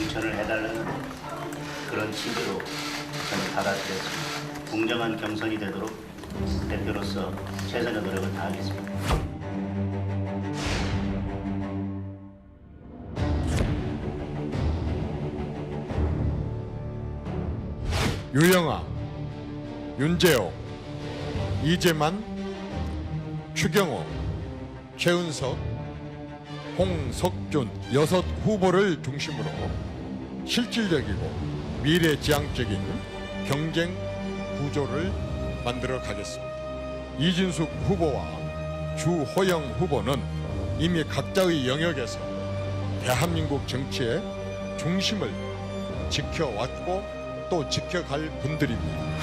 공천을 해달라는 그런 취지로 저는 받아들였습니다. 공정한 경선이 되도록 대표로서 최선의 노력을 다하겠습니다. 유영아, 윤재호, 이재만, 추경호, 최은석, 홍석준 6 후보를 중심으로 실질적이고 미래지향적인 경쟁 구조를 만들어 가겠습니다. 이진숙 후보와 주호영 후보는 이미 각자의 영역에서 대한민국 정치의 중심을 지켜왔고 또 지켜갈 분들입니다.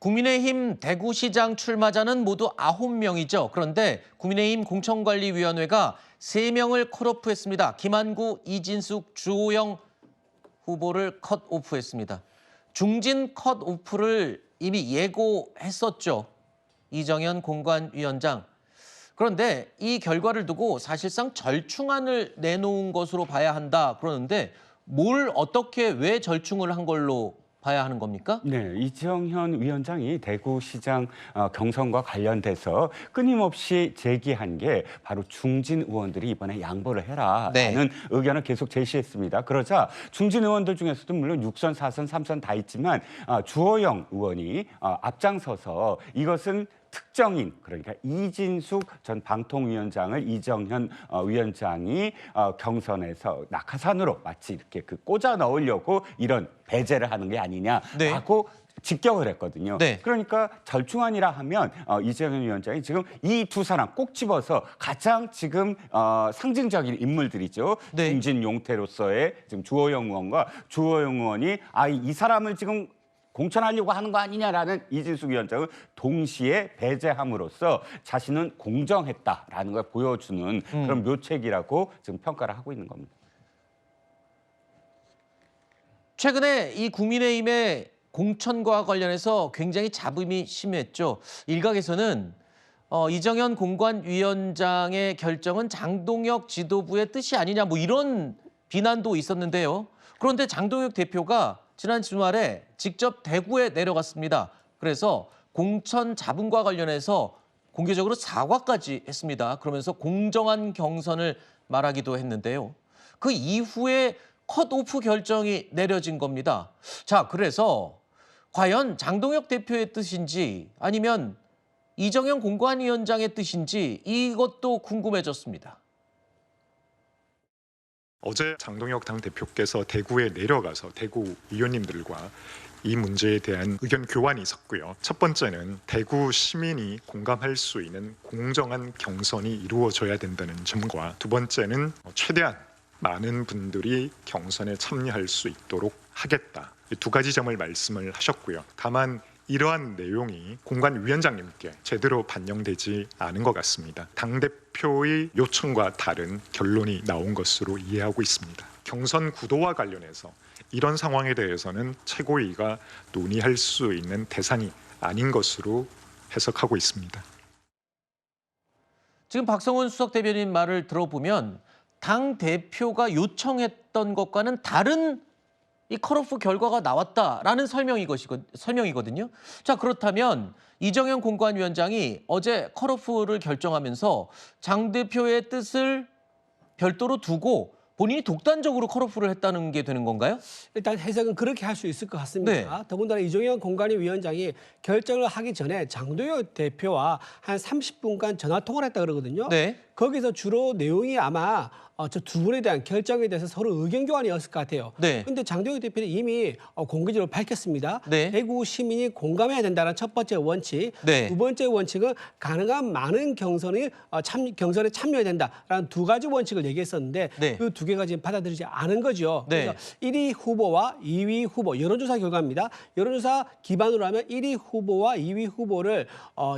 국민의힘 대구시장 출마자는 모두 9명이죠. 그런데 국민의힘 공천관리위원회가 3명을 컷오프했습니다. 김한구, 이진숙, 주호영 후보를 컷오프했습니다. 중진 컷오프를 이미 예고했었죠. 이정현 공관위원장. 그런데 이 결과를 두고 사실상 절충안을 내놓은 것으로 봐야 한다 그러는데 뭘 어떻게 왜 절충을 한 걸로 봐야 하는 겁니까? 네, 이정현 위원장이 대구시장 경선과 관련돼서 끊임없이 제기한 게 바로 중진 의원들이 이번에 양보를 해라라는 네. 의견을 계속 제시했습니다. 그러자 중진 의원들 중에서도 물론 6선, 4선, 3선 다 있지만 주호영 의원이 앞장서서 이것은 특정인, 그러니까 이진숙 전 방통위원장을 이정현 위원장이 경선에서 낙하산으로 마치 이렇게 꽂아 넣으려고 이런 배제를 하는 게 아니냐라고 직격을 했거든요. 네. 그러니까 절충안이라 하면 이정현 위원장이 지금 이 두 사람 꼭 집어서 가장 지금 상징적인 인물들이죠. 네. 중진 용태로서의 지금 주호영 의원과 주호영 의원이 이 사람을 지금 공천하려고 하는 거 아니냐라는 이진숙 위원장을 동시에 배제함으로써 자신은 공정했다라는 걸 보여주는 그런 묘책이라고 지금 평가를 하고 있는 겁니다. 최근에 이 국민의힘의 공천과 관련해서 굉장히 잡음이 심했죠. 일각에서는 이정현 공관위원장의 결정은 장동혁 지도부의 뜻이 아니냐 뭐 이런 비난도 있었는데요. 그런데 장동혁 대표가 지난 주말에 직접 대구에 내려갔습니다. 그래서 공천 잡음과 관련해서 공개적으로 사과까지 했습니다. 그러면서 공정한 경선을 말하기도 했는데요. 그 이후에 컷오프 결정이 내려진 겁니다. 자, 그래서 과연 장동혁 대표의 뜻인지 아니면 이정현 공관위원장의 뜻인지 이것도 궁금해졌습니다. 어제 장동혁 당대표께서 대구에 내려가서 대구 의원님들과 이 문제에 대한 의견 교환이 있었고요. 첫 번째는 대구 시민이 공감할 수 있는 공정한 경선이 이루어져야 된다는 점과 두 번째는 최대한 많은 분들이 경선에 참여할 수 있도록 하겠다. 이 두 가지 점을 말씀을 하셨고요. 다만 이러한 내용이 공관위원장님께 제대로 반영되지 않은 것 같습니다. 당대표의 요청과 다른 결론이 나온 것으로 이해하고 있습니다. 경선 구도와 관련해서 이런 상황에 대해서는 최고위가 논의할 수 있는 대상이 아닌 것으로 해석하고 있습니다. 지금 박성훈 수석 대변인 말을 들어보면 당대표가 요청했던 것과는 다른 이 컷오프 결과가 나왔다라는 설명이거든요. 자, 그렇다면 이정현 공관위원장이 어제 컷오프를 결정하면서 장 대표의 뜻을 별도로 두고 본인이 독단적으로 컷오프를 했다는 게 되는 건가요? 일단 해석은 그렇게 할 수 있을 것 같습니다. 네. 더군다나 이정현 공관위원장이 결정을 하기 전에 장동혁 대표와 한 30분간 전화 통화를 했다 그러거든요. 네. 거기서 주로 내용이 아마 저 두 분에 대한 결정에 대해서 서로 의견 교환이었을 것 같아요. 네. 근데 장동혁 대표는 이미 공개적으로 밝혔습니다. 네. 대구 시민이 공감해야 된다는 첫 번째 원칙. 네. 두 번째 원칙은 가능한 많은 경선에 참여해야 된다라는 두 가지 원칙을 얘기했었는데 네. 그 두 개가 지금 받아들이지 않은 거죠. 네. 그래서 1위 후보와 2위 후보 여론조사 결과입니다. 여론조사 기반으로 하면 1위 후보와 2위 후보를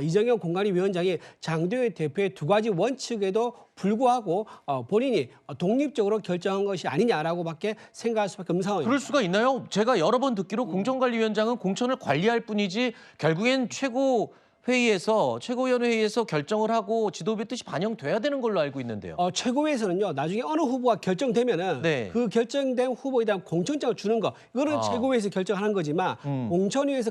이정현 공관위원장이 장동혁 대표의 두 가지 원칙에도 불구하고 본인이 독립적으로 결정한 것이 아니냐라고밖에 생각할 수밖에 없는 상황입니다. 그럴 수가 있나요? 제가 여러 번 듣기로 공정관리위원장은 공천을 관리할 뿐이지 결국엔 최고위원 회의에서 결정을 하고 지도부의 뜻이 반영돼야 되는 걸로 알고 있는데요. 최고위에서는요, 나중에 어느 후보가 결정되면은 네. 그 결정된 후보에 대한 공천장을 주는 거, 이거는 최고위에서 결정하는 거지만 공천위에서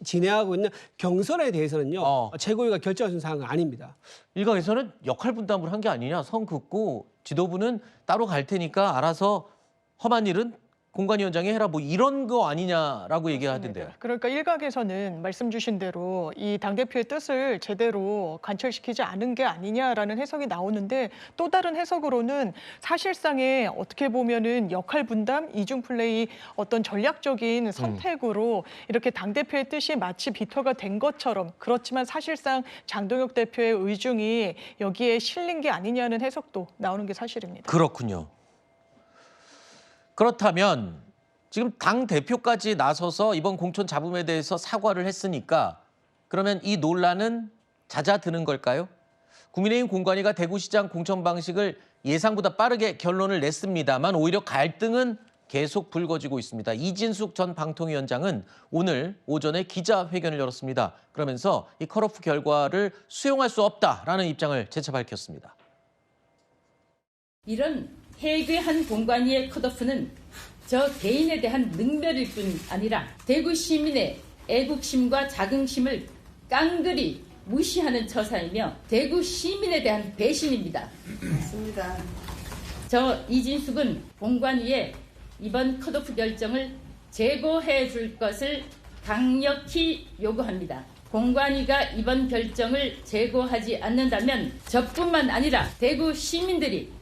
진행하고 있는 경선에 대해서는요, 최고위가 결정하는 사항은 아닙니다. 일각에서는 역할 분담을 한 게 아니냐, 선 긋고 지도부는 따로 갈 테니까 알아서 험한 일은 공관위원장이 해라, 뭐 이런 거 아니냐라고 얘기하던데요. 그러니까 일각에서는 말씀 주신 대로 이 당대표의 뜻을 제대로 관철시키지 않은 게 아니냐라는 해석이 나오는데, 또 다른 해석으로는 사실상의 어떻게 보면은 역할 분담, 이중 플레이, 어떤 전략적인 선택으로 이렇게 당대표의 뜻이 마치 비토가 된 것처럼, 그렇지만 사실상 장동혁 대표의 의중이 여기에 실린 게 아니냐는 해석도 나오는 게 사실입니다. 그렇군요. 그렇다면 지금 당 대표까지 나서서 이번 공천 잡음에 대해서 사과를 했으니까 그러면 이 논란은 잦아드는 걸까요? 국민의힘 공관위가 대구시장 공천 방식을 예상보다 빠르게 결론을 냈습니다만 오히려 갈등은 계속 불거지고 있습니다. 이진숙 전 방통위원장은 오늘 오전에 기자회견을 열었습니다. 그러면서 이 컷오프 결과를 수용할 수 없다라는 입장을 재차 밝혔습니다. 이런 해괴한 공관위의 컷오프는 저 개인에 대한 능멸일 뿐 아니라 대구 시민의 애국심과 자긍심을 깡그리 무시하는 처사이며 대구 시민에 대한 배신입니다. 맞습니다. 저 이진숙은 공관위의 이번 컷오프 결정을 재고해 줄 것을 강력히 요구합니다. 공관위가 이번 결정을 재고하지 않는다면 저뿐만 아니라 대구 시민들이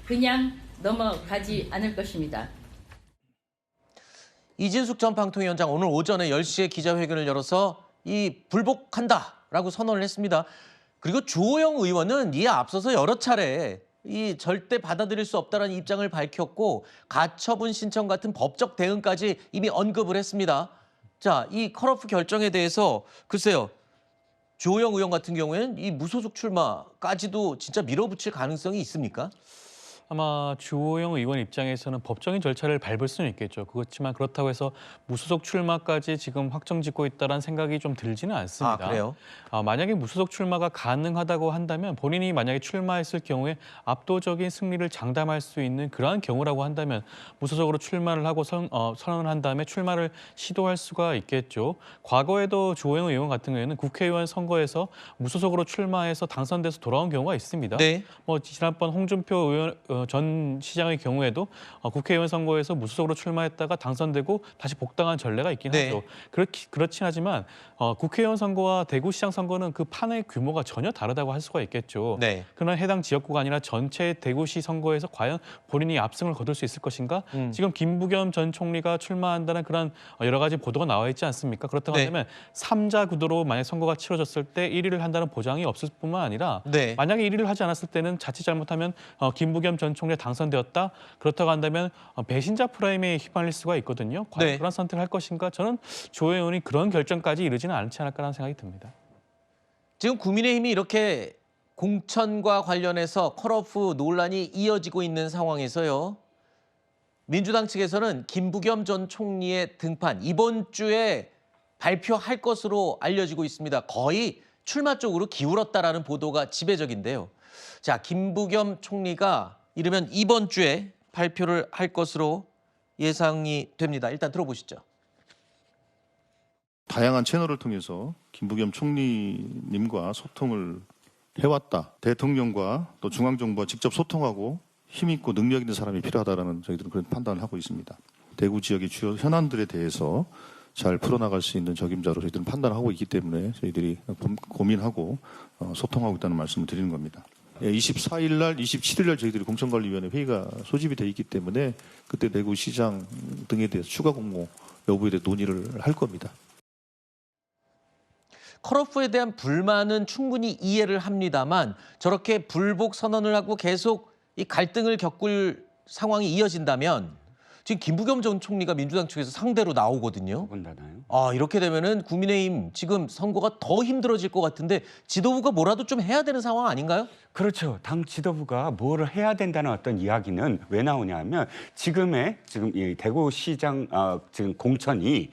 그냥 넘어가지 않을 것입니다. 이진숙 전 방통위원장 오늘 오전에 10시에 기자회견을 열어서 이 불복한다라고 선언을 했습니다. 그리고 주호영 의원은 이에 앞서서 여러 차례 이 절대 받아들일 수 없다는 입장을 밝혔고 가처분 신청 같은 법적 대응까지 이미 언급을 했습니다. 자, 이 컷오프 결정에 대해서 글쎄요. 주호영 의원 같은 경우에는 이 무소속 출마까지도 진짜 밀어붙일 가능성이 있습니까? 아마 주호영 의원 입장에서는 법적인 절차를 밟을 수는 있겠죠. 그렇지만 그렇다고 해서 무소속 출마까지 지금 확정짓고 있다는 생각이 좀 들지는 않습니다. 아, 그래요? 만약에 무소속 출마가 가능하다고 한다면 본인이 만약에 출마했을 경우에 압도적인 승리를 장담할 수 있는 그러한 경우라고 한다면 무소속으로 출마를 하고 선언을 한 다음에 출마를 시도할 수가 있겠죠. 과거에도 주호영 의원 같은 경우에는 국회의원 선거에서 무소속으로 출마해서 당선돼서 돌아온 경우가 있습니다. 네. 지난번 홍준표 의원 전 시장의 경우에도 국회의원 선거에서 무소속으로 출마했다가 당선되고 다시 복당한 전례가 있긴 네. 하죠. 그렇긴 하지만 국회의원 선거와 대구시장 선거는 그 판의 규모가 전혀 다르다고 할 수가 있겠죠. 네. 그러나 해당 지역구가 아니라 전체 대구시 선거에서 과연 본인이 압승을 거둘 수 있을 것인가? 지금 김부겸 전 총리가 출마한다는 그런 여러 가지 보도가 나와 있지 않습니까? 그렇다고 네. 한다면 3자 구도로 만약 선거가 치러졌을 때 1위를 한다는 보장이 없을 뿐만 아니라 네. 만약에 1위를 하지 않았을 때는 자칫 잘못하면 김부겸 전 총리가 당선되었다. 그렇다고 한다면 배신자 프레임에 휘말릴 수가 있거든요. 과연 네. 그런 선택을 할 것인가? 저는 주호영 의원이 그런 결정까지 이르지는 않지 않을까라는 생각이 듭니다. 지금 국민의힘이 이렇게 공천과 관련해서 컷오프 논란이 이어지고 있는 상황에서요. 민주당 측에서는 김부겸 전 총리의 등판 이번 주에 발표할 것으로 알려지고 있습니다. 거의 출마 쪽으로 기울었다라는 보도가 지배적인데요. 자, 김부겸 총리가 이르면 이번 주에 발표를 할 것으로 예상이 됩니다. 일단 들어보시죠. 다양한 채널을 통해서 김부겸 총리님과 소통을 해왔다. 대통령과 또 중앙정부와 직접 소통하고 힘있고 능력 있는 사람이 필요하다라는 저희들은 그런 판단을 하고 있습니다. 대구 지역의 주요 현안들에 대해서 잘 풀어나갈 수 있는 적임자로 저희들은 판단하고 있기 때문에 저희들이 고민하고 소통하고 있다는 말씀을 드리는 겁니다. 24일 날, 27일 날 저희들이 공천관리위원회 회의가 소집이 돼 있기 때문에 그때 대구시장 등에 대해서 추가 공모 여부에 대해 논의를 할 겁니다. 컷오프에 대한 불만은 충분히 이해를 합니다만 저렇게 불복 선언을 하고 계속 이 갈등을 겪을 상황이 이어진다면 지금 김부겸 전 총리가 민주당 측에서 상대로 나오거든요. 본다나요? 이렇게 되면은 국민의힘 지금 선거가 더 힘들어질 것 같은데 지도부가 뭐라도 좀 해야 되는 상황 아닌가요? 그렇죠. 당 지도부가 뭐를 해야 된다는 어떤 이야기는 왜 나오냐면 지금 이 대구시장 지금 공천이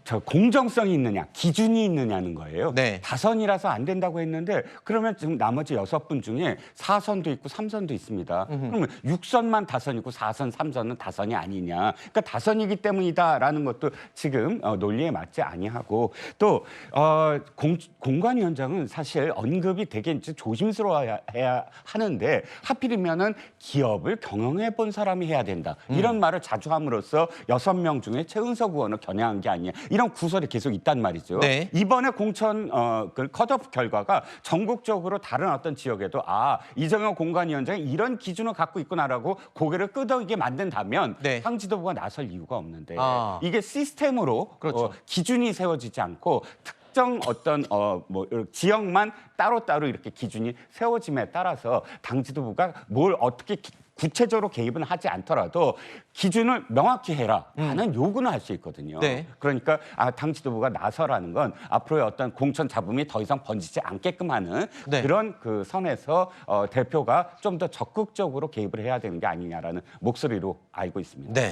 저 공정성이 있느냐, 기준이 있느냐는 거예요. 네. 다선이라서 안 된다고 했는데 그러면 지금 나머지 6분 중에 4선도 있고 3선도 있습니다. 그러면 6선만 다선이고 4선, 3선은 다선이 아니냐. 그러니까 다선이기 때문이다라는 것도 지금 논리에 맞지 아니하고 또 공관위원장은 사실 언급이 되게 이제 조심스러워야 하는데 하필이면은 기업을 경영해 본 사람이 해야 된다. 이런 말을 자주 함으로써 6명 중에 최은석 의원을 겨냥한 게 아니냐. 이런 구설이 계속 있단 말이죠. 네. 이번에 공천 그 컷오프 결과가 전국적으로 다른 어떤 지역에도 이정현 공관위원장이 이런 기준을 갖고 있구나라고 고개를 끄덕이게 만든다면 네. 당 지도부가 나설 이유가 없는데 이게 시스템으로 그렇죠. 기준이 세워지지 않고 특정 어떤 지역만 따로따로 이렇게 기준이 세워짐에 따라서 당 지도부가 뭘 어떻게 구체적으로 개입은 하지 않더라도 기준을 명확히 해라라는 요구는 할 수 있거든요. 네. 그러니까 당 지도부가 나서라는 건 앞으로의 어떤 공천 잡음이 더 이상 번지지 않게끔 하는 네. 그런 그 선에서 대표가 좀 더 적극적으로 개입을 해야 되는 게 아니냐라는 목소리로 알고 있습니다. 네.